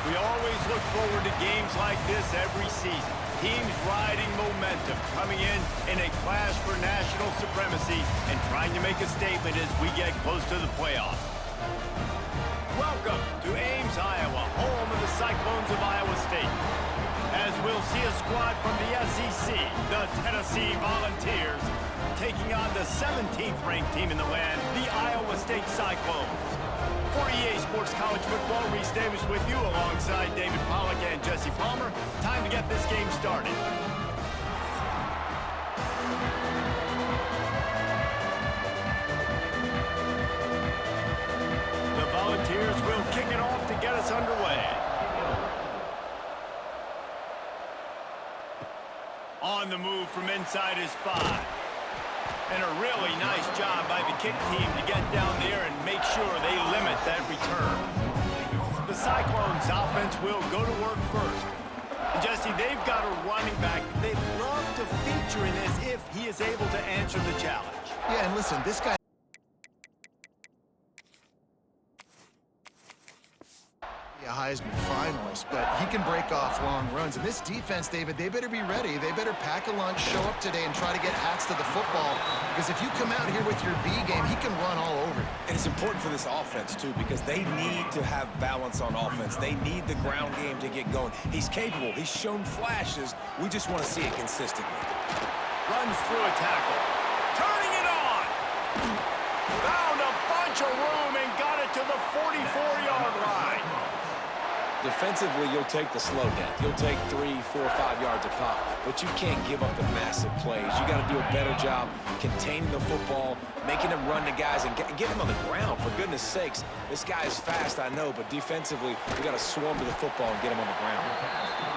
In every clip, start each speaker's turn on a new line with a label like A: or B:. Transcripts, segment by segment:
A: We always look forward to games like this every season. Teams riding momentum, coming in a clash for national supremacy and trying to make a statement as we get close to the playoffs. Welcome to Ames, Iowa, home of the Cyclones of Iowa State. As we'll see a squad from the SEC, the Tennessee Volunteers, taking on the 17th ranked team in the land, the Iowa State Cyclones. For EA Sports College Football, Reese Davis with you alongside David Pollack and Jesse Palmer. Time to get this game started. The Volunteers will kick it off to get us underway. On the move from inside his 5. And a really nice job by the kick team to get down there and make sure they limit that return. The Cyclones offense will go to work first. And Jesse, they've got a running back they'd love to feature in this if he is able to answer the challenge.
B: Yeah, and listen, this guy... a Heisman finalist, but he can break off long runs. And this defense, David, they better be ready. They better pack a lunch, show up today, and try to get hats to the football. Because if you come out here with your B game, he can run all over you.
C: And it's important for this offense, too, because they need to have balance on offense. They need the ground game to get going. He's capable. He's shown flashes. We just want to see it consistently.
A: Runs through a tackle. Turning it on! Found a bunch of room and got it to the 44-yard line.
C: Defensively, you'll take the slow death. You'll take 3, 4, 5 yards a pop, but you can't give up the massive plays. You got to do a better job containing the football, making them run to guys, and get them on the ground. For goodness sakes, this guy is fast, I know, but defensively, we got to swarm to the football and get him on the ground.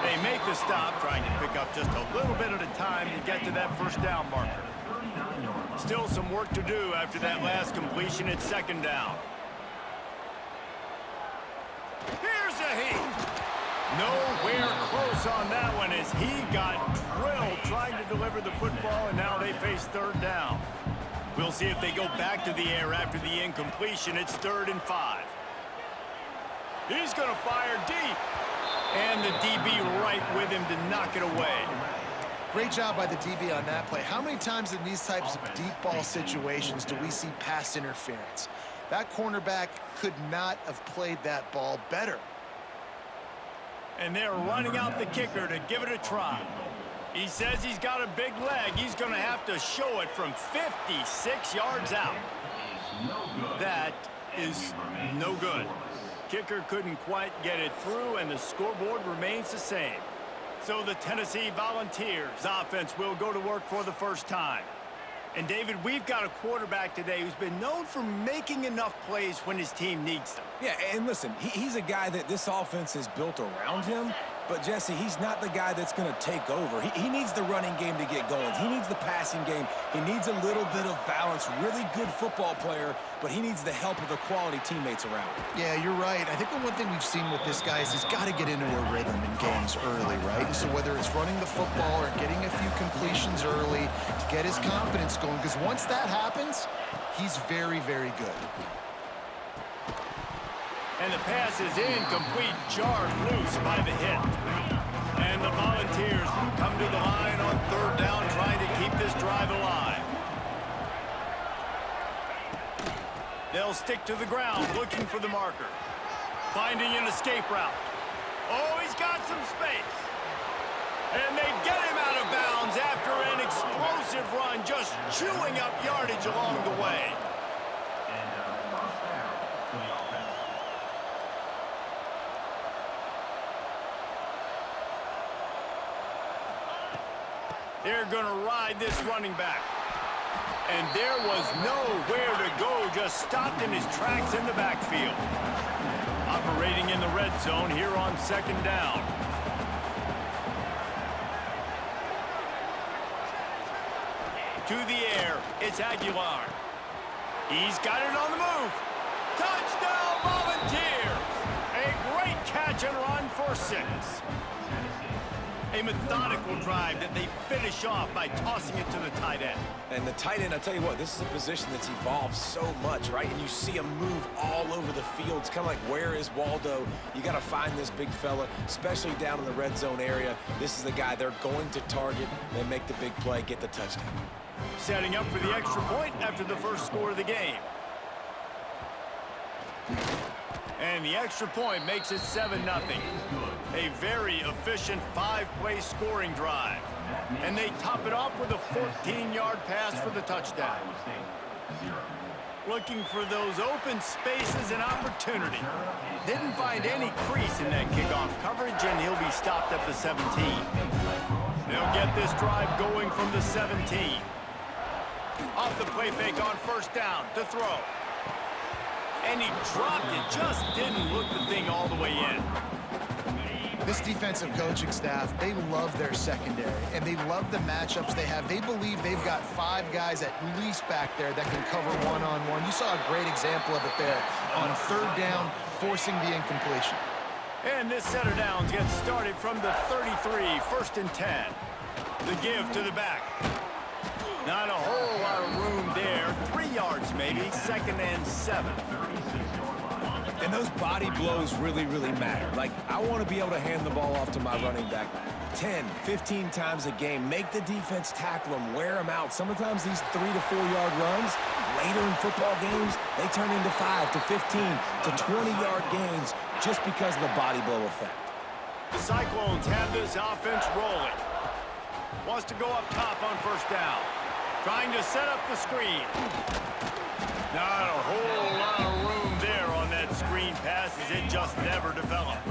A: They make the stop, trying to pick up just a little bit at a time to get to that first down marker. Still some work to do after that last completion at second down. Here's a heat. Nowhere close on that one as he got drilled trying to deliver the football, and now they face third down. We'll see if they go back to the air after the incompletion. It's 3rd and 5. He's going to fire deep. And the DB right with him to knock it away.
B: Great job by the DB on that play. How many times in these types of deep ball situations do we see pass interference? That cornerback could not have played that ball better.
A: And they're running out the kicker to give it a try. He says he's got a big leg. He's going to have to show it from 56 yards out. That is no good. Kicker couldn't quite get it through, and the scoreboard remains the same. So the Tennessee Volunteers offense will go to work for the first time. And, David, we've got a quarterback today who's been known for making enough plays when his team needs them.
C: Yeah, and listen, he's a guy that this offense is built around him. But, Jesse, he's not the guy that's going to take over. He needs the running game to get going. He needs the passing game. He needs a little bit of balance. Really good football player, but he needs the help of the quality teammates around him.
B: Yeah, you're right. I think the one thing we've seen with this guy is he's got to get into a rhythm in games early, right? And so whether it's running the football or getting a few completions early to get his confidence going, because once that happens, he's very, very good.
A: And the pass is incomplete, jarred loose by the hit. And the Volunteers come to the line on 3rd down, trying to keep this drive alive. They'll stick to the ground, looking for the marker. Finding an escape route. Oh, he's got some space. And they get him out of bounds after an explosive run, just chewing up yardage along the way. They're going to ride this running back. And there was nowhere to go, just stopped in his tracks in the backfield. Operating in the red zone here on 2nd down. To the air, it's Aguilar. He's got it on the move. Touchdown, Volunteers! A great catch and run for 6. A methodical drive that they finish off by tossing it to the tight end.
C: And the tight end, I tell you what, this is a position that's evolved so much, right? And you see him move all over the field. It's kind of like, where is Waldo? You got to find this big fella, especially down in the red zone area. This is the guy they're going to target and make the big play, get the touchdown.
A: Setting up for the extra point after the first score of the game. And the extra point makes it 7-0. A very efficient 5-play scoring drive. And they top it off with a 14-yard pass for the touchdown. Looking for those open spaces and opportunity. Didn't find any crease in that kickoff coverage, and he'll be stopped at the 17. They'll get this drive going from the 17. Off the play fake on first down to throw. And he dropped it, just didn't look the thing all the way in.
B: This defensive coaching staff, they love their secondary, and they love the matchups they have. They believe they've got 5 guys at least back there that can cover one-on-one. You saw a great example of it there on third down, forcing the incompletion.
A: And this set of downs gets started from the 33, 1st and 10. The give to the back. Not a whole lot of room there. 3 yards maybe, 2nd and 7.
C: And those body blows really, really matter. Like, I want to be able to hand the ball off to my running back 10, 15 times a game. Make the defense tackle them, wear them out. Sometimes these 3 to 4 yard runs, later in football games, they turn into 5 to 15 to 20-yard gains just because of the body blow effect.
A: The Cyclones have this offense rolling. Wants to go up top on first down. Trying to set up the screen. Not a whole lot of room there on that screen pass as it just never developed.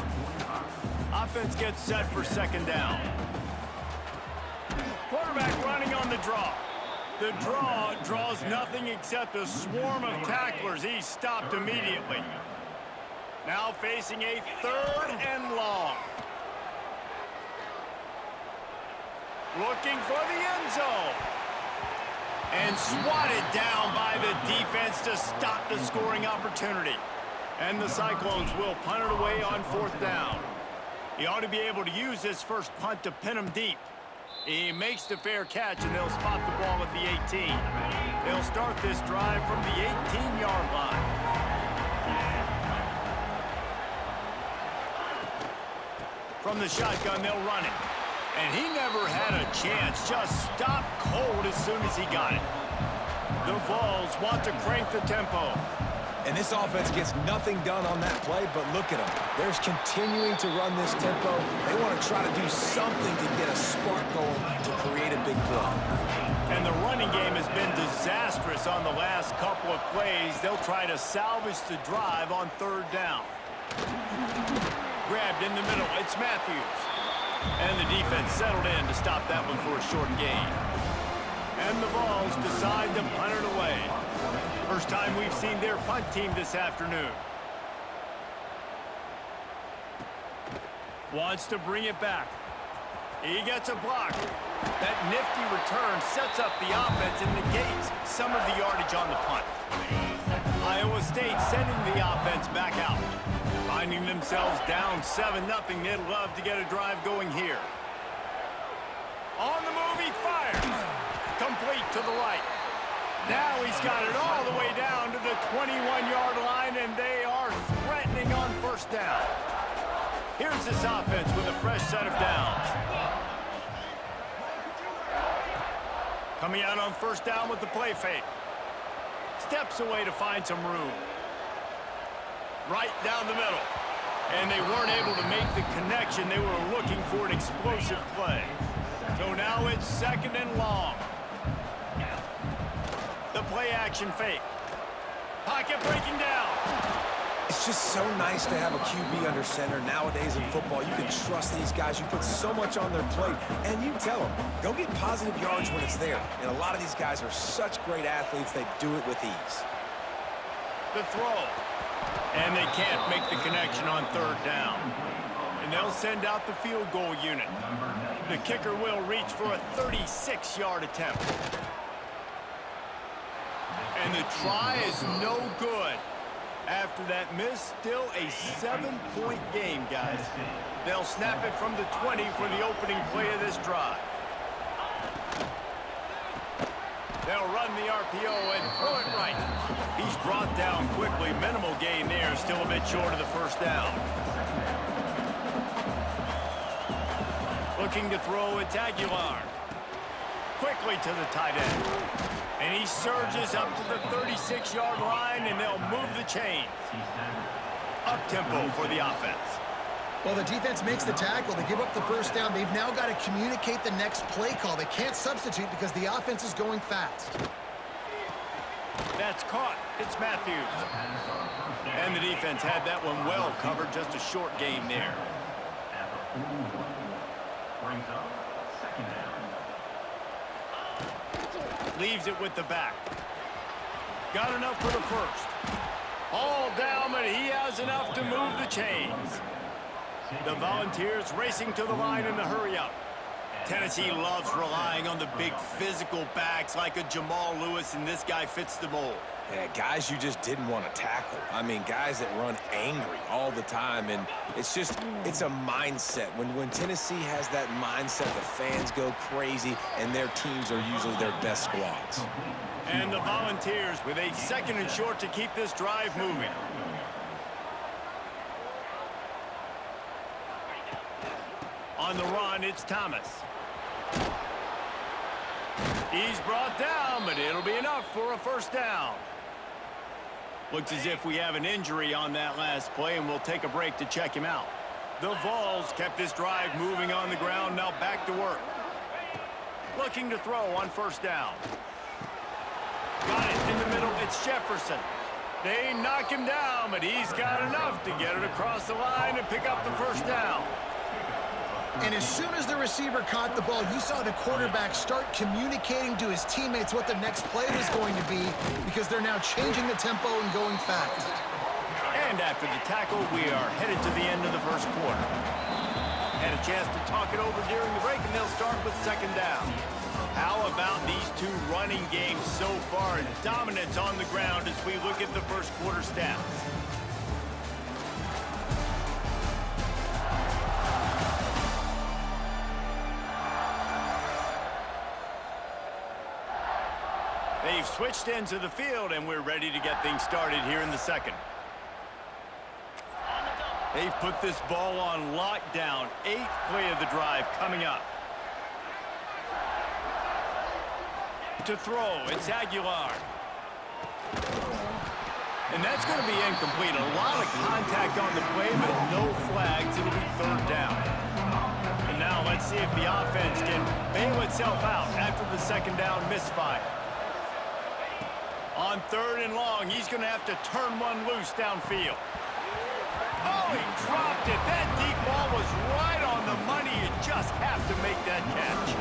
A: Offense gets set for 2nd down. Quarterback running on the draw. The draw draws nothing except a swarm of tacklers. He's stopped immediately. Now facing a 3rd and long. Looking for the end zone. And swatted down by the defense to stop the scoring opportunity. And the Cyclones will punt it away on 4th down. He ought to be able to use this first punt to pin him deep. He makes the fair catch, and they'll spot the ball at the 18. They'll start this drive from the 18-yard line. From the shotgun, they'll run it. And he never had a chance, just stopped cold as soon as he got it. The Vols want to crank the tempo.
C: And this offense gets nothing done on that play, but look at them. They're continuing to run this tempo. They want to try to do something to get a spark going to create a big play.
A: And the running game has been disastrous on the last couple of plays. They'll try to salvage the drive on 3rd down. Grabbed in the middle, it's Matthews. And the defense settled in to stop that one for a short gain. And the Vols decide to punt it away. First time we've seen their punt team this afternoon. Wants to bring it back. He gets a block. That nifty return sets up the offense and negates some of the yardage on the punt. Iowa State sending the offense back out. Finding themselves down 7-0, they'd love to get a drive going here. On the move, he fires. Complete to the right. Now he's got it all the way down to the 21-yard line, and they are threatening on first down. Here's this offense with a fresh set of downs. Coming out on first down with the play fake. Steps away to find some room. Right down the middle. And they weren't able to make the connection. They were looking for an explosive play. So now it's 2nd and long. The play action fake. Pocket breaking down.
C: It's just so nice to have a QB under center nowadays in football. You can trust these guys. You put so much on their plate, and you tell them, go get positive yards when it's there. And a lot of these guys are such great athletes, they do it with ease.
A: The throw. And they can't make the connection on 3rd down. And they'll send out the field goal unit. The kicker will reach for a 36-yard attempt. And the try is no good. After that miss, still a 7-point game, guys. They'll snap it from the 20 for the opening play of this drive. They'll run the RPO and throw it right. He's brought down quickly. Minimal gain there, still a bit short of the first down. Looking to throw, it's Aguilar. Quickly to the tight end. And he surges up to the 36-yard line, and they'll move the chains. Up-tempo for the offense.
B: Well, the defense makes the tackle. They give up the first down. They've now got to communicate the next play call. They can't substitute because the offense is going fast.
A: That's caught. It's Matthews. And the defense had that one well covered. Just a short gain there. Leaves it with the back. Got enough for the first. All down, but he has enough to move the chains. The Volunteers racing to the line in the hurry-up. Tennessee loves relying on the big physical backs like a Jamal Lewis, and this guy fits the mold.
C: Yeah, guys you just didn't want to tackle. I mean, guys that run angry all the time, and it's a mindset. When Tennessee has that mindset, the fans go crazy, and their teams are usually their best squads.
A: And the Volunteers with a 2nd and short to keep this drive moving. On the run, it's Thomas. He's brought down, but it'll be enough for a first down. Looks as if we have an injury on that last play, and we'll take a break to check him out. The Vols kept this drive moving on the ground, now back to work. Looking to throw on first down. Got it in the middle, it's Jefferson. They knock him down, but he's got enough to get it across the line and pick up the first down.
B: And as soon as the receiver caught the ball, you saw the quarterback start communicating to his teammates what the next play was going to be because they're now changing the tempo and going fast.
A: And after the tackle, we are headed to the end of the first quarter. Had a chance to talk it over during the break, and they'll start with 2nd down. How about these two running games so far, and dominance on the ground as we look at the first quarter stats? They've switched into the field, and we're ready to get things started here in the second. They've put this ball on lockdown. 8th play of the drive coming up. To throw, it's Aguilar. And that's going to be incomplete. A lot of contact on the play, but no flags. It'll be 3rd down. And now let's see if the offense can bail itself out after the 2nd down misfire. On 3rd and long, he's going to have to turn one loose downfield. Oh, he dropped it. That deep ball was right on the money. You just have to make that catch.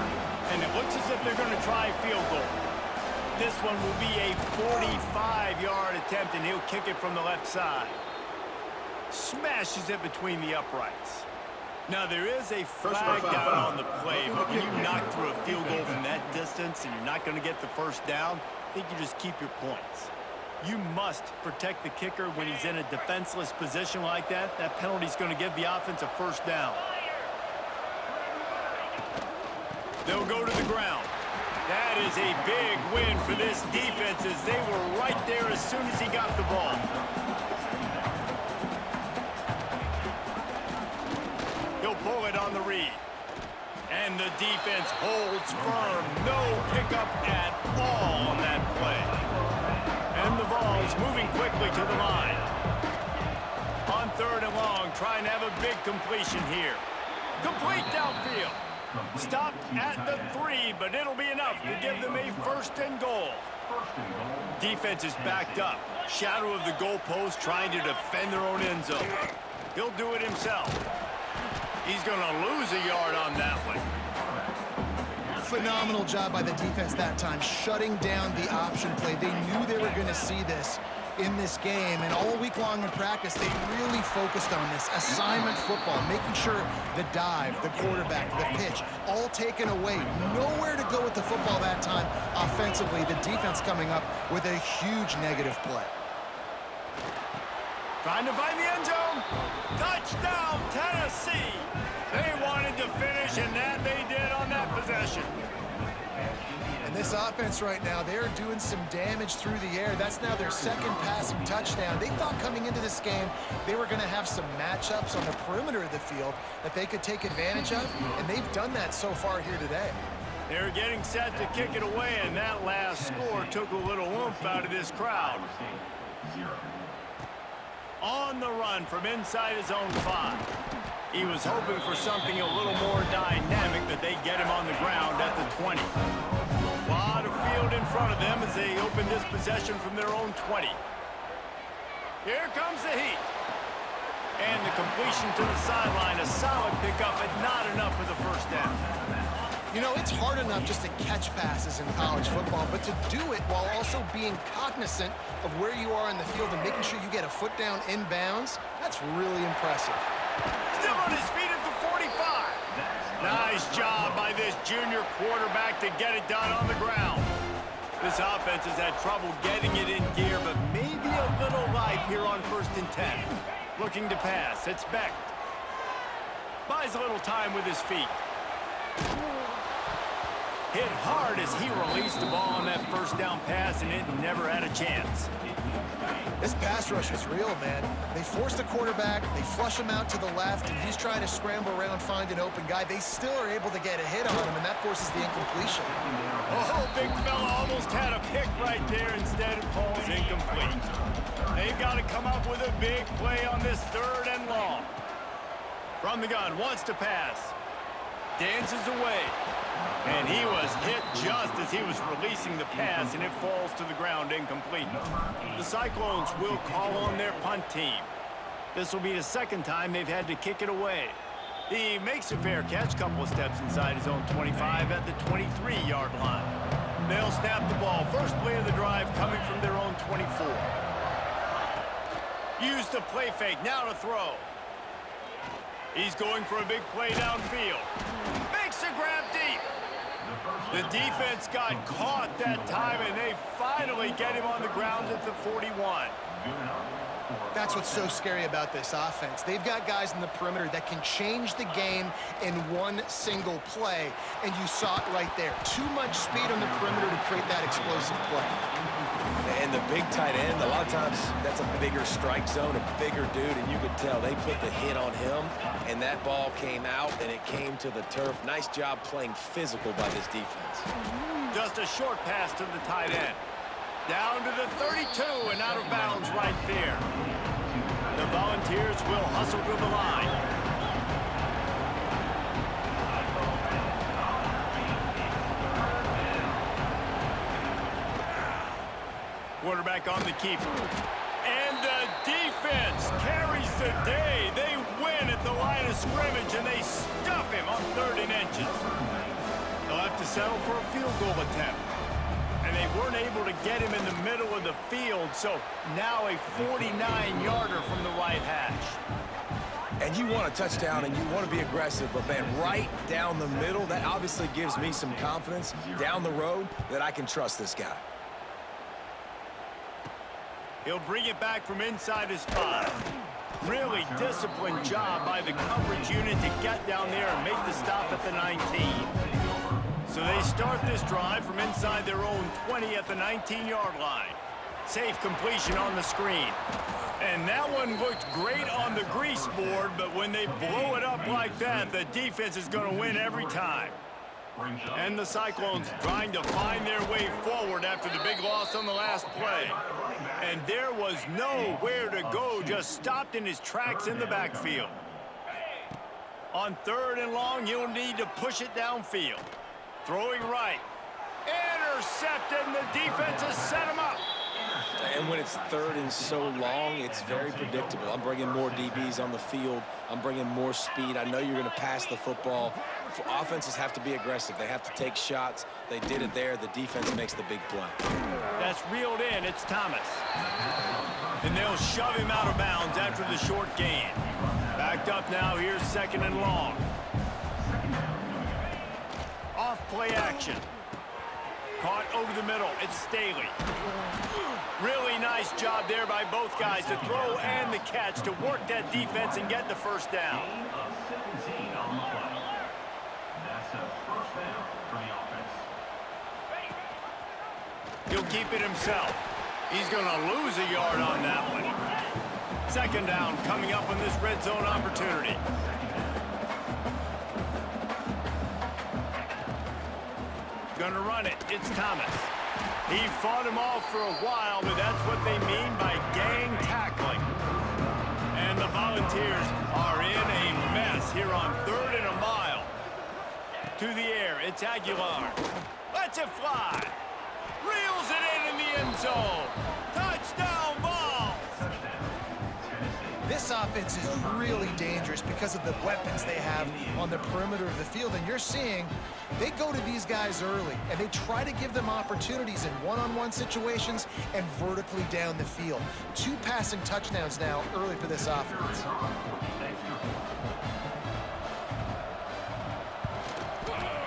A: And it looks as if they're going to try field goal. This one will be a 45-yard attempt, and he'll kick it from the left side. Smashes it between the uprights. Now, there is a flag down on the play, but when you knock through a field goal from that distance and you're not going to get the first down, I think you just keep your points. You must protect the kicker when he's in a defenseless position like that. That penalty is going to give the offense a first down. They'll go to the ground. That is a big win for this defense as they were right there as soon as he got the ball. He'll pull it on the read. And the defense holds firm. No pickup at all on that play. And the Vols moving quickly to the line. On 3rd and long, trying to have a big completion here. Complete downfield. Stopped at the 3, but it'll be enough to give them a 1st and goal. Defense is backed up. Shadow of the goalpost trying to defend their own end zone. He'll do it himself. He's going to lose a yard on that one.
B: Phenomenal job by the defense that time, shutting down the option play. They knew they were going to see this in this game, and all week long in practice, they really focused on this assignment football, making sure the dive, the quarterback, the pitch, all taken away. Nowhere to go with the football that time offensively. The defense coming up with a huge negative play.
A: Trying to find the end zone. Touchdown, Tennessee. They wanted to finish, and that they did on that possession.
B: And this offense right now, they're doing some damage through the air. That's now their second passing touchdown. They thought coming into this game they were going to have some matchups on the perimeter of the field that they could take advantage of, and they've done that so far here today.
A: They're getting set to kick it away, and that last score took a little oomph out of this crowd. On the run from inside his own 5. He was hoping for something a little more dynamic, but they get him on the ground at the 20. A lot of field in front of them as they open this possession from their own 20. Here comes the heat. And the completion to the sideline, a solid pickup, but not enough for the first down.
B: You know, it's hard enough just to catch passes in college football, but to do it while also being cognizant of where you are in the field and making sure you get a foot down inbounds, that's really impressive.
A: Still on his feet at the 45. Nice job by this junior quarterback to get it done on the ground. This offense has had trouble getting it in gear, but maybe a little life here on 1st and 10. Looking to pass. It's Becht. Buys a little time with his feet. Hit hard as he released the ball on that first down pass, and it never had a chance.
B: This pass rush is real, man. They force the quarterback, they flush him out to the left, and he's trying to scramble around, find an open guy. They still are able to get a hit on him, and that forces the incompletion.
A: Oh, big fella almost had a pick right there. Instead, it falls incomplete. They've got to come up with a big play on this 3rd and long. From the gun, wants to pass. Dances away. And he was hit just as he was releasing the pass, and it falls to the ground incomplete. The Cyclones will call on their punt team. This will be the 2nd time they've had to kick it away. He makes a fair catch, couple of steps inside his own 25 at the 23-yard line. They'll snap the ball. First play of the drive coming from their own 24. Use the play fake, now to throw. He's going for a big play downfield. Makes a grab deep. The defense got caught that time, and they finally get him on the ground at the 41.
B: That's what's so scary about this offense. They've got guys in the perimeter that can change the game in one single play, and you saw it right there. Too much speed on the perimeter to create that explosive play.
C: And the big tight end, a lot of times that's a bigger strike zone, a bigger dude, and you could tell they put the hit on him, and that ball came out, and it came to the turf. Nice job playing physical by this defense.
A: Just a short pass to the tight end. Down to the 32 and out of bounds right there. The Volunteers will hustle to the line. Quarterback on the keeper. And the defense carries the day. They win at the line of scrimmage, and they stuff him on 3rd and inches. They'll have to settle for a field goal attempt. And they weren't able to get him in the middle of the field, so now a 49-yarder from the right hash.
C: And you want a touchdown, and you want to be aggressive, but, man, right down the middle, that obviously gives me some confidence down the road that I can trust this guy.
A: He'll bring it back from inside his 5. Really disciplined job by the coverage unit to get down there and make the stop at the 19. So they start this drive from inside their own 20 at the 19-yard line. Safe completion on the screen. And that one looked great on the grease board, but when they blow it up like that, the defense is going to win every time. And the Cyclones trying to find their way forward after the big loss on the last play. And there was nowhere to go, just stopped in his tracks in the backfield. On 3rd and long, you'll need to push it downfield. Throwing right. Intercepted, and the defense has set him up.
C: And when it's 3rd and so long, it's very predictable. I'm bringing more DBs on the field. I'm bringing more speed. I know you're going to pass the football. Offenses have to be aggressive. They have to take shots. They did it there. The defense makes the big play.
A: That's reeled in. It's Thomas. And they'll shove him out of bounds after the short gain. Backed up now. Here's 2nd and long. Off play action. Caught over the middle. It's Staley. Really nice job there by both guys, the throw and the catch, to work that defense and get the first down. He'll keep it himself. He's going to lose a yard on that one. Second down coming up on this red zone opportunity. Gonna run it. It's Thomas. He fought him off for a while, but that's what they mean by gang tackling. And the Volunteers are in a mess here on 3rd and a mile. To the air, it's Aguilar. Lets it fly. Reels it in the end zone. Touchdown, Vols!
B: This offense is really dangerous because of the weapons they have on the perimeter of the field. And you're seeing they go to these guys early, and they try to give them opportunities in one-on-one situations and vertically down the field. 2 passing touchdowns now early for this offense.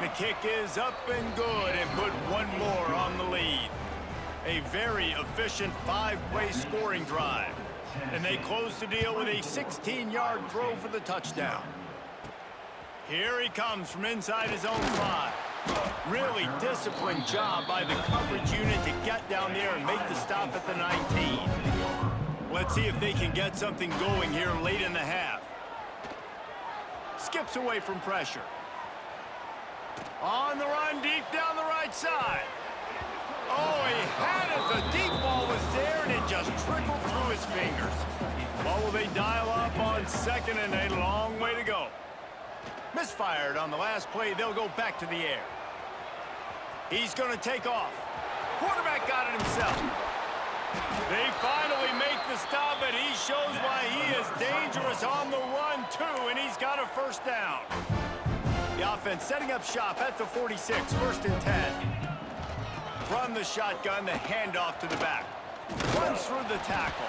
A: The kick is up and good, and put one more on the lead. A very efficient 5-play scoring drive. And they close the deal with a 16-yard throw for the touchdown. Here he comes from inside his own 5. Really disciplined job by the coverage unit to get down there and make the stop at the 19. Let's see if they can get something going here late in the half. Skips away from pressure. On the run, deep down the right side. Oh, he had it. The deep ball was there, and it just trickled through his fingers. Well, will they dial up on second, and a long way to go. Misfired on the last play. They'll go back to the air. He's going to take off. Quarterback got it himself. They finally make the stop, and he shows why he is dangerous on the run, too, and he's got a first down. The offense setting up shop at the 46, 1st and 10. Run the shotgun, the handoff to the back. Runs through the tackle.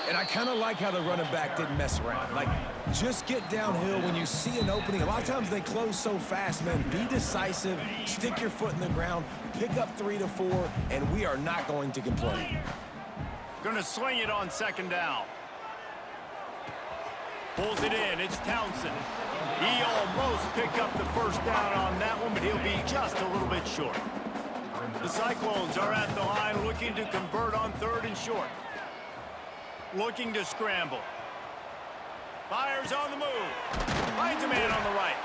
C: And I kind of like how the running back didn't mess around. Like, just get downhill when you see an opening. A lot of times they close so fast, man. Be decisive, stick your foot in the ground, pick up 3 to 4, and we are not going to complain.
A: Gonna sling it on 2nd down. Pulls it in, it's Townsend. He almost picked up the first down on that one, but he'll be just a little bit short. The Cyclones are at the line looking to convert on 3rd and short. Looking to scramble. Fires on the move. Finds a man on the right.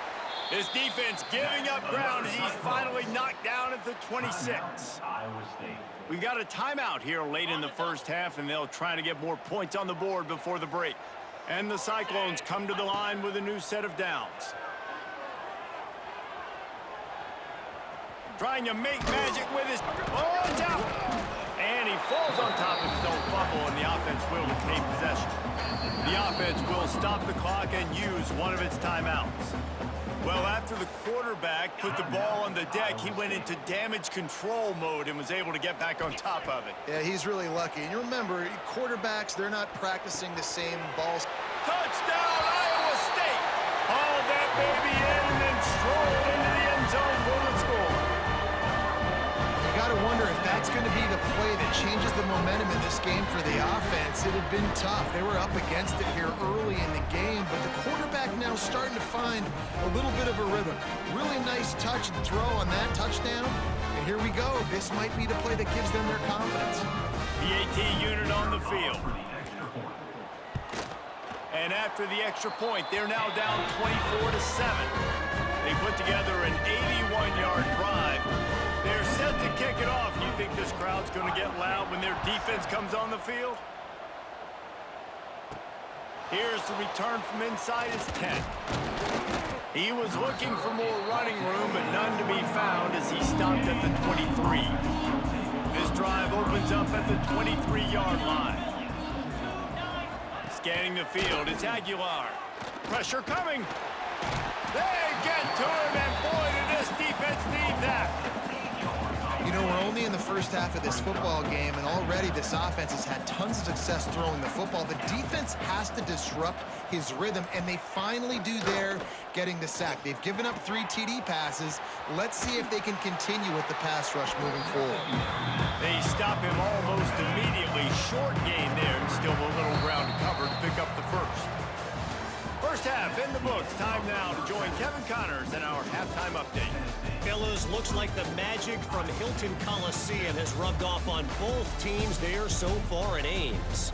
A: His defense giving up ground as he's finally knocked down at the 26. We've got a timeout here late in the first half, and they'll try to get more points on the board before the break. And the Cyclones come to the line with a new set of downs. Trying to make magic with his... Oh, it's out! And he falls on top of his own fumble, and the offense will retain possession. The offense will stop the clock and use one of its timeouts. Well, after the quarterback put the ball on the deck, he went into damage control mode and was able to get back on top of it.
B: Yeah, he's really lucky. And you remember, quarterbacks, they're not practicing the same balls.
A: Touchdown, Iowa State! Hauled that baby in and then strolled into the end zone for the score.
B: You got to wonder if that's going to be the play that changes the momentum in this game for the offense. It had been tough. They were up against it here early in the game, but the quarterback now starting to find a little bit of a rhythm. Really nice touch and throw on that touchdown. And here we go. This might be the play that gives them their confidence.
A: The AT unit on the field. And after the extra point, they're now down 24-7. They put together an 81-yard drive. They're set to kick it off. You think this crowd's going to get loud when their defense comes on the field? Here's the return from inside his 10. He was looking for more running room, but none to be found as he stopped at the 23. This drive opens up at the 23-yard line. Scanning the field, it's Aguilar. Pressure coming. They get to him, and boy, did this defense need that.
B: You know, we're only in the first half of this football game, and already this offense has had tons of success throwing the football. The defense has to disrupt his rhythm, and they finally do there, getting the sack. They've given up 3 TD passes. Let's see if they can continue with the pass rush moving forward.
A: They stop him almost immediately. Short gain there, and still a little ground to cover to pick up the first. First half in the books. Time now to join Kevin Connors in our halftime update.
D: Fellas, looks like the magic from Hilton Coliseum has rubbed off on both teams there so far in Ames.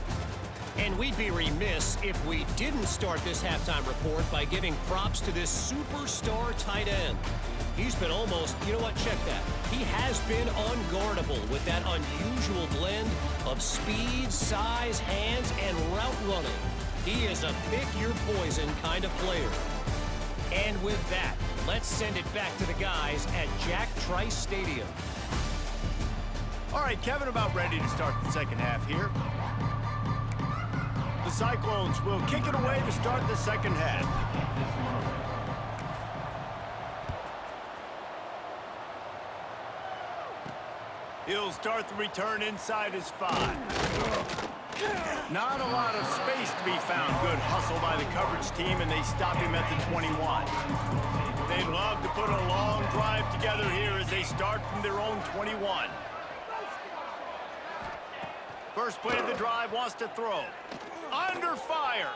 D: And we'd be remiss if we didn't start this halftime report by giving props to this superstar tight end. He's been almost, you know what, check that. He has been unguardable with that unusual blend of speed, size, hands, and route running. He is a pick-your-poison kind of player. And with that, let's send it back to the guys at Jack Trice Stadium.
A: All right, Kevin, about ready to start the second half here. The Cyclones will kick it away to start the second half. He'll start the return inside his 5. Not a lot of space to be found. Good hustle by the coverage team, and they stop him at the 21. They'd love to put a long drive together here as they start from their own 21. First play of the drive, wants to throw. Under fire.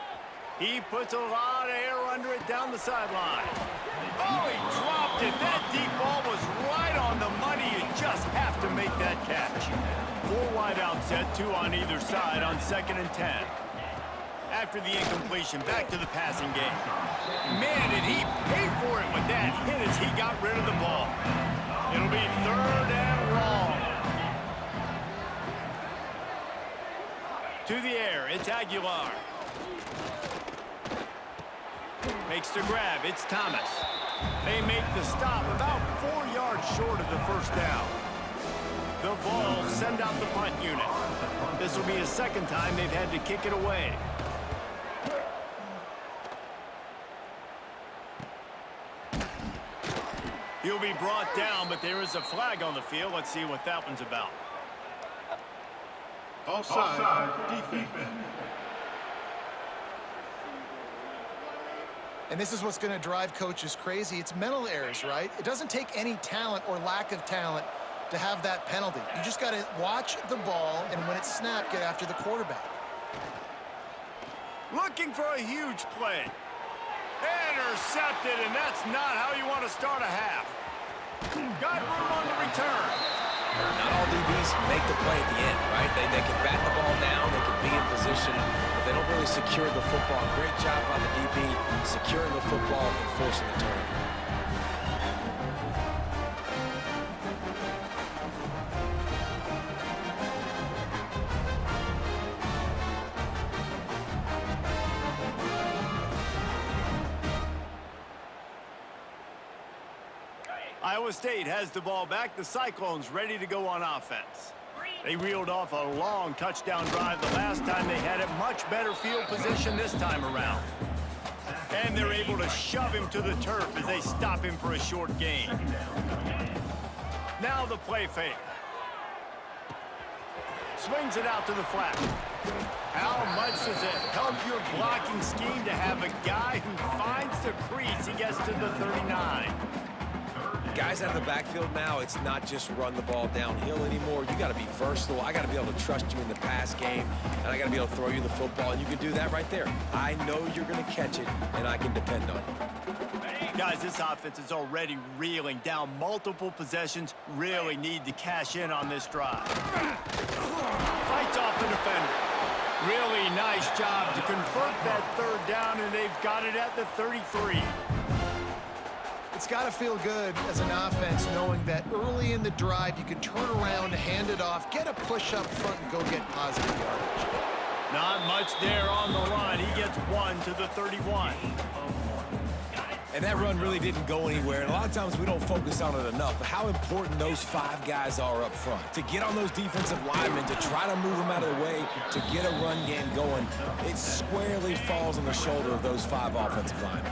A: He puts a lot of air under it down the sideline. Oh, he dropped it. That deep ball was right on the money. You just have to make that catch. 4 wide out set, 2 on either side on 2nd and 10. After the incompletion, back to the passing game. Man, did he pay for it with that hit as he got rid of the ball. It'll be 3rd and long. To the air, it's Aguilar. Makes the grab, it's Thomas. They make the stop about 4 yards short of the first down. The Vols send out the punt unit. This will be the 2nd time they've had to kick it away. He'll be brought down, but there is a flag on the field. Let's see what that one's about.
E: Offside defense.
B: And this is what's going to drive coaches crazy. It's mental errors, right? It doesn't take any talent or lack of talent to have that penalty. You just got to watch the ball, and when it's snapped, get after the quarterback.
A: Looking for a huge play. Intercepted, and that's not how you want to start a half. Got room on the return.
C: Not all DBs make the play at the end, right? They can bat the ball down, they can be in position, but they don't really secure the football. Great job by the DB securing the football and forcing the turnover.
A: Iowa State has the ball back. The Cyclones ready to go on offense. They reeled off a long touchdown drive the last time they had it. Much better field position this time around. And they're able to shove him to the turf as they stop him for a short gain. Now the play fake. Swings it out to the flat. How much does it help your blocking scheme to have a guy who finds the crease? He gets to the 39.
C: Guys out of the backfield now, it's not just run the ball downhill anymore. You got to be versatile. I got to be able to trust you in the pass game, and I got to be able to throw you the football, and you can do that right there. I know you're going to catch it, and I can depend on you.
A: Guys, this offense is already reeling down multiple possessions. Really need to cash in on this drive. Fights off the defender. Really nice job to convert that 3rd down, and they've got it at the 33.
B: It's got to feel good as an offense knowing that early in the drive you can turn around, hand it off, get a push up front, and go get positive yardage.
A: Not much there on the line. He gets 1 to the 31.
C: And that run really didn't go anywhere. And a lot of times we don't focus on it enough. But how important those 5 guys are up front. To get on those defensive linemen, to try to move them out of the way, to get a run game going, it squarely falls on the shoulder of those 5 offensive linemen.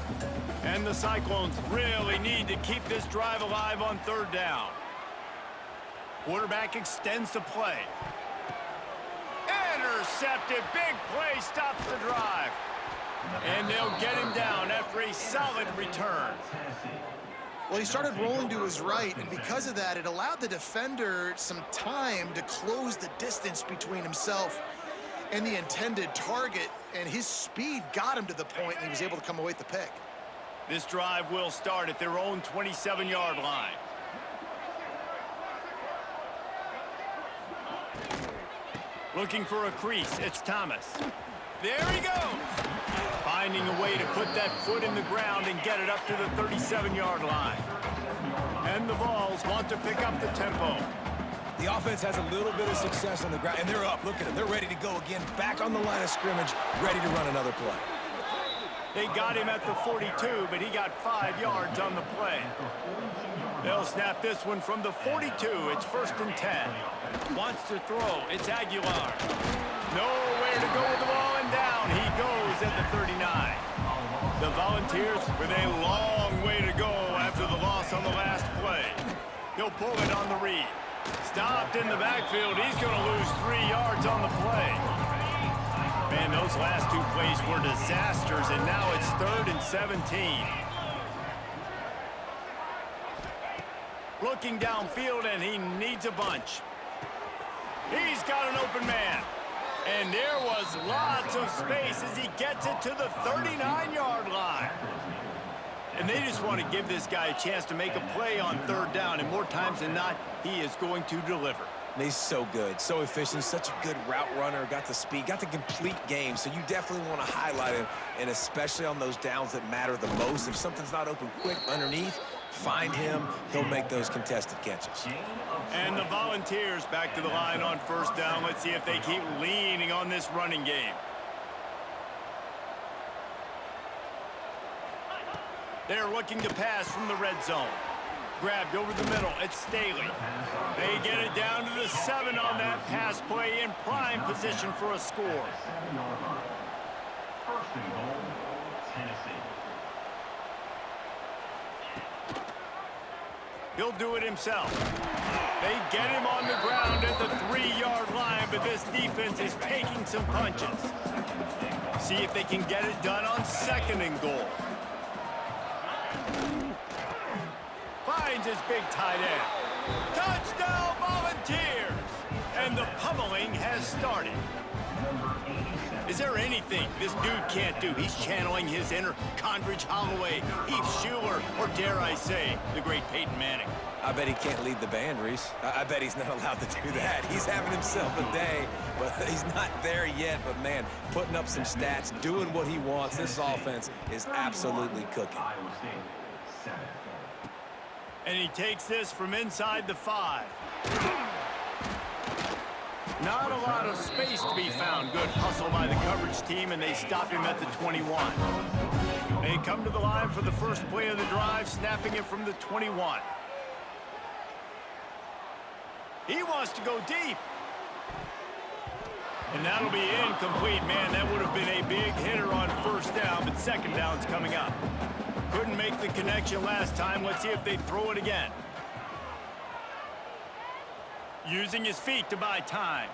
A: And the Cyclones really need to keep this drive alive on 3rd down. Quarterback extends the play. Intercepted. Big play stops the drive. And they'll get him down after a solid return.
B: Well, he started rolling to his right, and because of that, it allowed the defender some time to close the distance between himself and the intended target, and his speed got him to the point, and he was able to come away with the pick.
A: This drive will start at their own 27-yard line. Looking for a crease, it's Thomas. There he goes! Finding a way to put that foot in the ground and get it up to the 37-yard line. And the Vols want to pick up the tempo.
C: The offense has a little bit of success on the ground, and they're up. Look at them. They're ready to go again, back on the line of scrimmage, ready to run another play.
A: They got him at the 42, but he got 5 yards on the play. They'll snap this one from the 42. It's 1st and 10. Wants to throw. It's Aguilar. Nowhere to go with the ball, and down he goes at the 39. The Volunteers with a long way to go after the loss on the last play. He'll pull it on the read. Stopped in the backfield. He's going to lose 3 yards on the play. Man, those last 2 plays were disasters, and now it's 3rd and 17. Looking downfield, and he needs a bunch. He's got an open man. And there was lots of space as he gets it to the 39-yard line. And they just want to give this guy a chance to make a play on 3rd down, and more times than not, he is going to deliver.
C: He's so good, so efficient, such a good route runner, got the speed, got the complete game, so you definitely want to highlight him, and especially on those downs that matter the most. If something's not open quick underneath, find him, he'll make those contested catches.
A: And the Volunteers back to the line on 1st down. Let's see if they keep leaning on this running game. They're looking to pass from the red zone. Grabbed over the middle. It's Staley. They get it down to the 7 on that pass play, in prime position for a score.
E: 1st and goal, Tennessee.
A: He'll do it himself. They get him on the ground at the 3-yard line, but this defense is taking some punches. See if they can get it done on 2nd and goal. Finds his big tight end. Touchdown, Volunteers! And the pummeling has started. Is there anything this dude can't do? He's channeling his inner Condridge Holloway, Heath Schuler, or dare I say, the great Peyton Manning.
C: I bet he can't lead the band, Reese. I bet he's not allowed to do that. He's having himself a day, but he's not there yet. But, man, putting up some stats, doing what he wants. This offense is absolutely cooking.
A: And he takes this from inside the 5. Not a lot of space to be found. Good hustle by the coverage team, and they stop him at the 21. They come to the line for the first play of the drive, snapping it from the 21. He wants to go deep. And that'll be incomplete. Man, that would have been a big hitter on 1st down, but 2nd down's coming up. Couldn't make the connection last time. Let's see if they throw it again. Using his feet to buy time.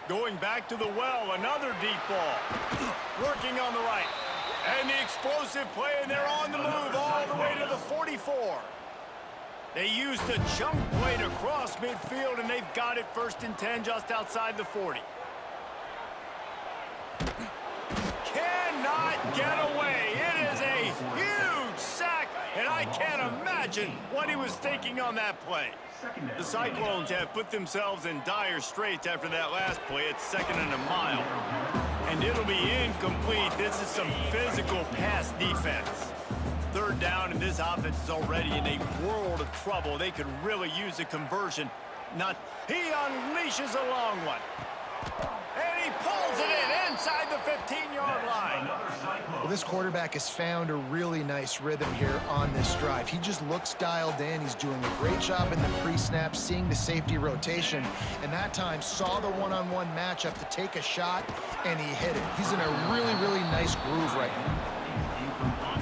A: Going back to the well, another deep ball. Working on the right. And the explosive play, and they're on the move all the way to the 44. They used the chunk play to cross midfield, and they've got it 1st and 10 just outside the 40. Cannot get away. It is a huge sack, and I can't imagine what he was thinking on that play. The Cyclones have put themselves in dire straits after that last play. It's 2nd and a mile. And it'll be incomplete. This is some physical pass defense. 3rd down, and this offense is already in a world of trouble. They could really use a conversion. He unleashes a long one. And he pulls it in inside the 15-yard line.
B: Well, this quarterback has found a really nice rhythm here on this drive. He just looks dialed in. He's doing a great job in the pre-snap, seeing the safety rotation, and that time saw the one-on-one matchup to take a shot, and he hit it. He's in a really, really nice groove right now.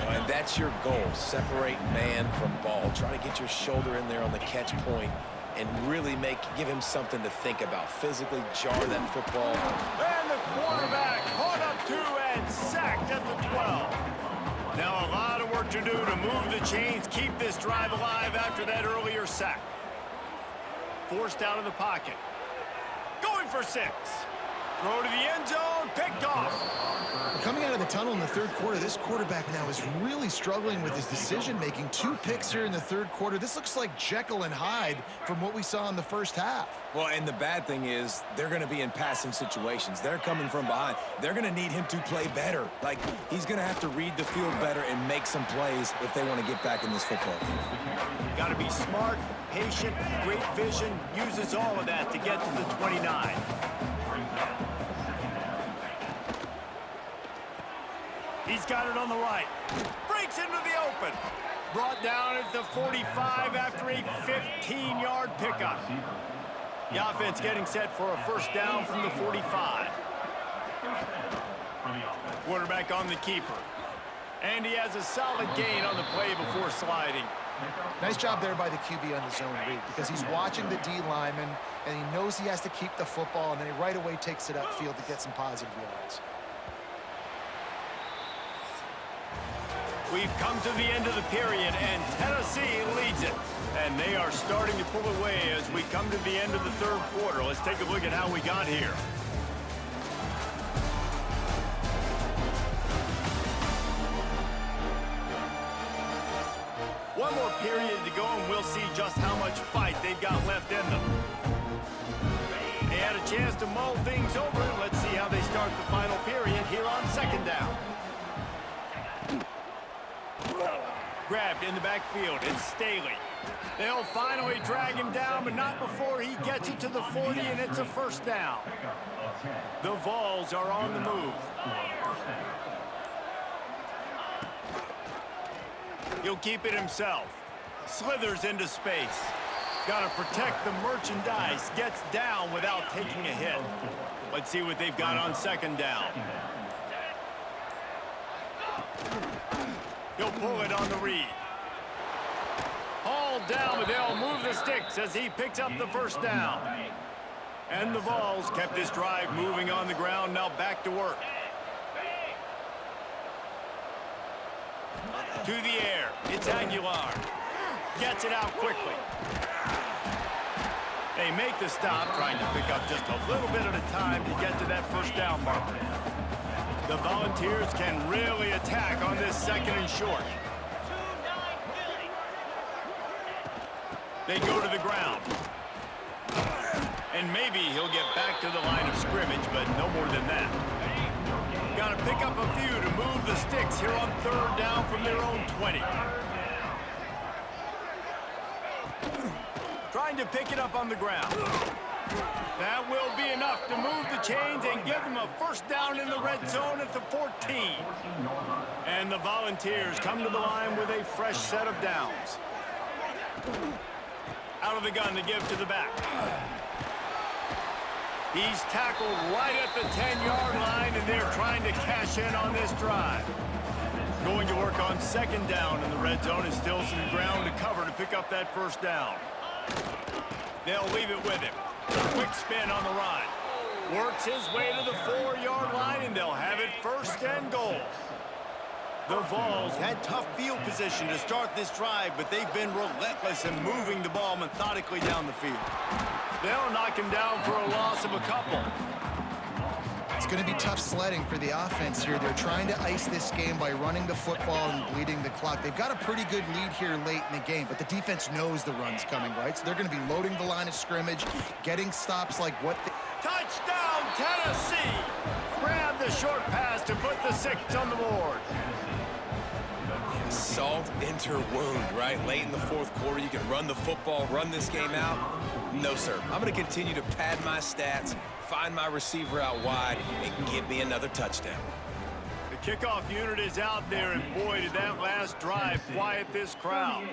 C: And That's your goal. Separate man from ball. Try to get your shoulder in there on the catch point and really give him something to think about. Physically jar that football.
A: And the quarterback caught up 2 and sacked at the 12. Now a lot of work to do to move the chains, keep this drive alive after that earlier sack. Forced out of the pocket. Going for 6. Throw to the end zone, picked off.
B: Coming out of the tunnel in the third quarter, this quarterback now is really struggling with his decision-making. 2 picks here in the third quarter. This looks like Jekyll and Hyde from what we saw in the first half.
C: Well, and the bad thing is they're going to be in passing situations. They're coming from behind. They're going to need him to play better. Like, he's going to have to read the field better and make some plays if they want to get back in this football game.
A: Got to be smart, patient, great vision. Uses all of that to get to the 29. He's got it on the right. Breaks into the open. Brought down at the 45 after a 15-yard pickup. The offense getting set for a first down from the 45. Quarterback on the keeper. And he has a solid gain on the play before sliding.
B: Nice job there by the QB on the zone read because he's watching the D lineman and he knows he has to keep the football, and then he right away takes it upfield to get some positive yards.
A: We've come to the end of the period, and Tennessee leads it. And they are starting to pull away as we come to the end of the third quarter. Let's take a look at how we got here. One more period to go, and we'll see just how much fight they've got left in them. They had a chance to mull things over, and let's see how they start the final period here on second down. Grabbed in the backfield, it's Staley. They'll finally drag him down, but not before he gets it to the 40, and it's a first down. The Vols are on the move. He'll keep it himself. Slithers into space. Got to protect the merchandise. Gets down without taking a hit. Let's see what they've got on second down. He'll pull it on the read. Hauled down, but they'll move the sticks as he picks up the first down. And the Vols kept this drive moving on the ground, now back to work. To the air, it's Aguilar. Gets it out quickly. They make the stop, trying to pick up just a little bit at a time to get to that first down marker. The Volunteers can really attack on this second and short. They go to the ground. And maybe he'll get back to the line of scrimmage, but no more than that. Got to pick up a few to move the sticks here on third down from their own 20. Trying to pick it up on the ground. That will be enough to move the chains and give them a first down in the red zone at the 14. And the Volunteers come to the line with a fresh set of downs. Out of the gun to give to the back. He's tackled right at the 10-yard line, and they're trying to cash in on this drive. Going to work on second down in the red zone, and still some ground to cover to pick up that first down. They'll leave it with him. Quick spin on the run. Works his way to the 4-yard line, and they'll have it first and goal. The Vols had tough field position to start this drive, but they've been relentless in moving the ball methodically down the field. They'll knock him down for a loss of a couple.
B: It's going to be tough sledding for the offense here. They're trying to ice this game by running the football and bleeding the clock. They've got a pretty good lead here late in the game, but the defense knows the run's coming, right? So they're going to be loading the line of scrimmage, getting stops like what they...
A: Touchdown, Tennessee! Grab the short pass to put the 6 on the board.
C: Salt into wound, right? Late in the fourth quarter, you can run the football, run this game out. No, sir. I'm going to continue to pad my stats, find my receiver out wide, and give me another touchdown.
A: The kickoff unit is out there, and boy, did that last drive quiet this crowd.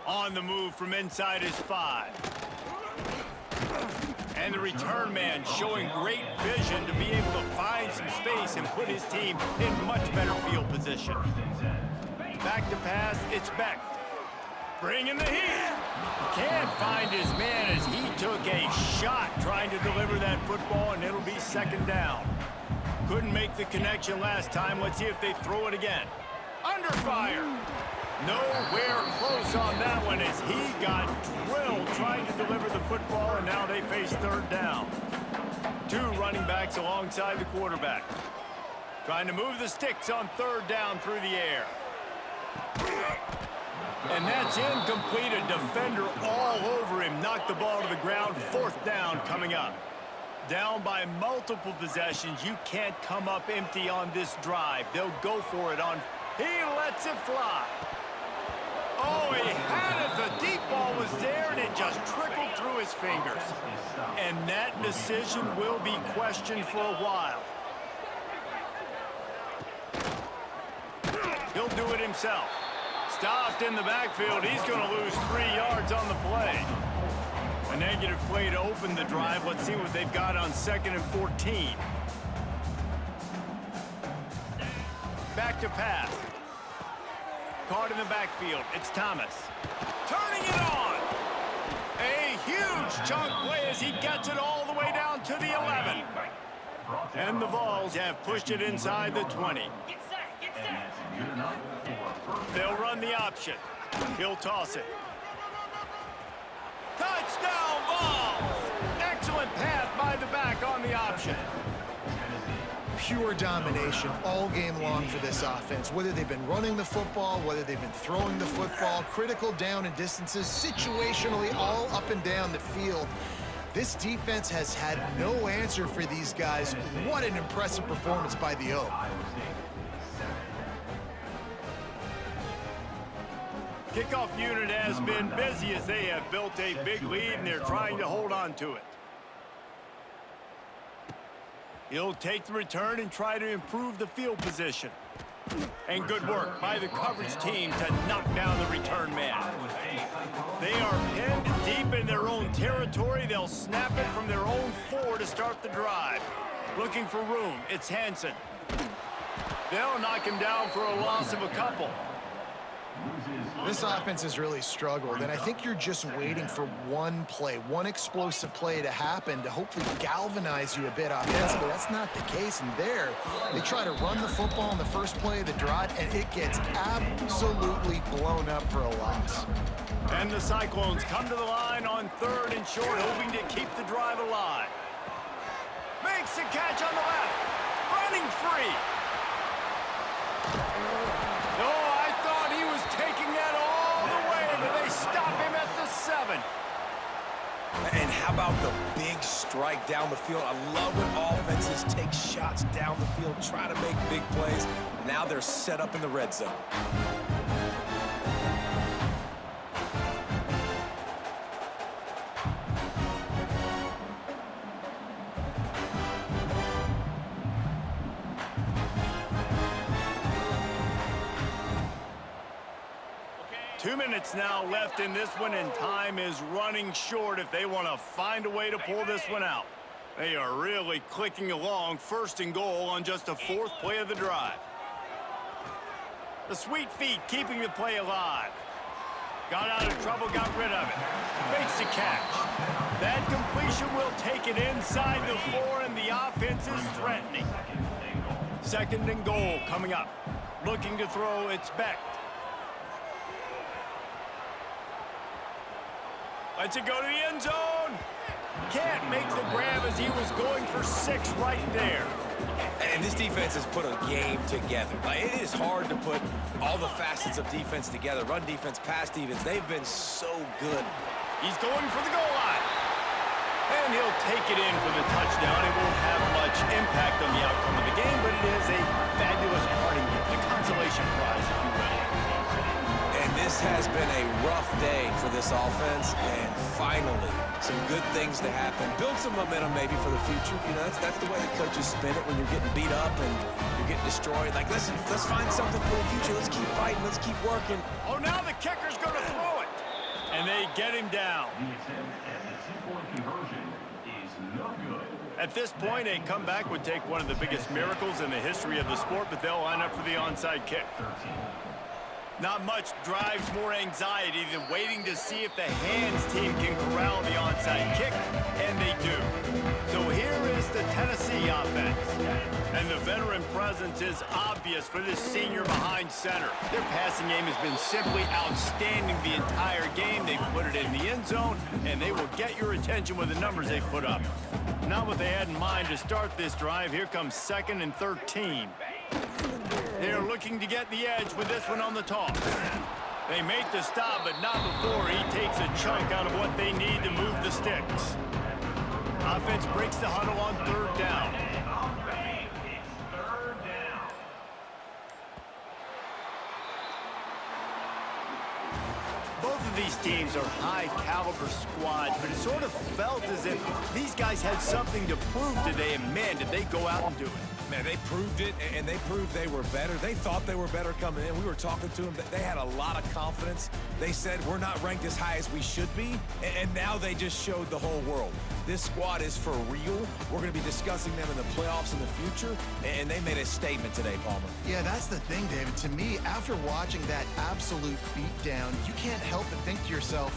A: On the move from inside his 5. And the return man showing great vision to be able to find some space and put his team in much better field position. Back to pass, it's Beck. Bringing the heat. Can't find his man as he took a shot trying to deliver that football, and it'll be second down. Couldn't make the connection last time. Let's see if they throw it again. Under fire. Nowhere close on that one as he got drilled trying to deliver the football, and now they face third down. Two running backs alongside the quarterback. Trying to move the sticks on third down through the air. And that's incomplete. A defender all over him. Knocked the ball to the ground. Fourth down coming up. Down by multiple possessions. You can't come up empty on this drive. They'll go for it on. He lets it fly. Oh, he had it. The deep ball was there, and it just trickled through his fingers. And that decision will be questioned for a while. He'll do it himself. Stopped in the backfield. He's going to lose 3 yards on the play. A negative play to open the drive. Let's see what they've got on 2nd and 14. Back to pass. Caught in the backfield. It's Thomas. Turning it on. A huge chunk play as he gets it all the way down to the 11. And the Vols have pushed it inside the 20. They'll run the option. He'll toss it. Touchdown, Vols! Excellent pass by the back on the option.
B: Pure domination all game long for this offense. Whether they've been running the football, whether they've been throwing the football, critical down and distances, situationally all up and down the field. This defense has had no answer for these guys. What an impressive performance by the O.
A: Kickoff unit has been busy as they have built a big lead, and they're trying to hold on to it. He'll take the return and try to improve the field position. And good work by the coverage team to knock down the return man. They are pinned deep in their own territory. They'll snap it from their own 4 to start the drive. Looking for room. It's Hansen. They'll knock him down for a loss of a couple.
B: This offense has really struggled, and I think you're just waiting for one play, one explosive play to happen to hopefully galvanize you a bit offensively. That's not the case, and there, they try to run the football in the first play of the drive, and it gets absolutely blown up for a loss.
A: And the Cyclones come to the line on 3rd and short, hoping to keep the drive alive. Makes the catch on the left, running free. Taking that all the way, but they stop him at the 7.
C: And how about the big strike down the field? I love when offenses take shots down the field, try to make big plays. Now they're set up in the red zone.
A: Two minutes now left in this one, and time is running short if they want to find a way to pull this one out. They are really clicking along, 1st and goal on just the 4th play of the drive. The sweet feet keeping the play alive. Got out of trouble, got rid of it. Makes the catch. That completion will take it inside the 4, and the offense is threatening. 2nd and goal coming up. Looking to throw, it's Beck. Lets it go to the end zone. Can't make the grab as he was going for 6 right there.
C: And this defense has put a game together. It is hard to put all the facets of defense together. Run defense, pass defense. They've been so good.
A: He's going for the goal line. And he'll take it in for the touchdown. It won't have much impact on the outcome of the game, but it is a fabulous parting gift, a consolation prize, if you will.
C: And this has been a rough day for this offense, and finally, some good things to happen. Build some momentum maybe for the future. You know, that's the way the coaches spin it when you're getting beat up and you're getting destroyed. Like, listen, let's find something for the future. Let's keep fighting. Let's keep working.
A: Oh, now the kicker's going to throw it. And they get him down.
E: The attempt at the 2-point conversion is no good.
A: At this point, a comeback would take one of the biggest miracles in the history of the sport, but they'll line up for the onside kick.
E: 13.
A: Not much drives more anxiety than waiting to see if the hands team can corral the onside kick, and they do. So here is the Tennessee offense. And the veteran presence is obvious for this senior behind center. Their passing game has been simply outstanding the entire game. They've put it in the end zone, and they will get your attention with the numbers they put up. Not what they had in mind to start this drive. Here comes 2nd and 13. They're looking to get the edge with this one on the toss. They make the stop, but not before he takes a chunk out of what they need to move the sticks. Offense breaks the huddle on 3rd down. Both of these teams are high-caliber squads, but it sort of felt as if these guys had something to prove today, and man, did they go out and do it.
C: Man, they proved it, and they proved they were better. They thought they were better coming in. We were talking to them. They had a lot of confidence. They said, we're not ranked as high as we should be, and now they just showed the whole world. This squad is for real. We're going to be discussing them in the playoffs in the future, and they made a statement today, Palmer.
B: Yeah, that's the thing, David. To me, after watching that absolute beatdown, you can't help but think to yourself,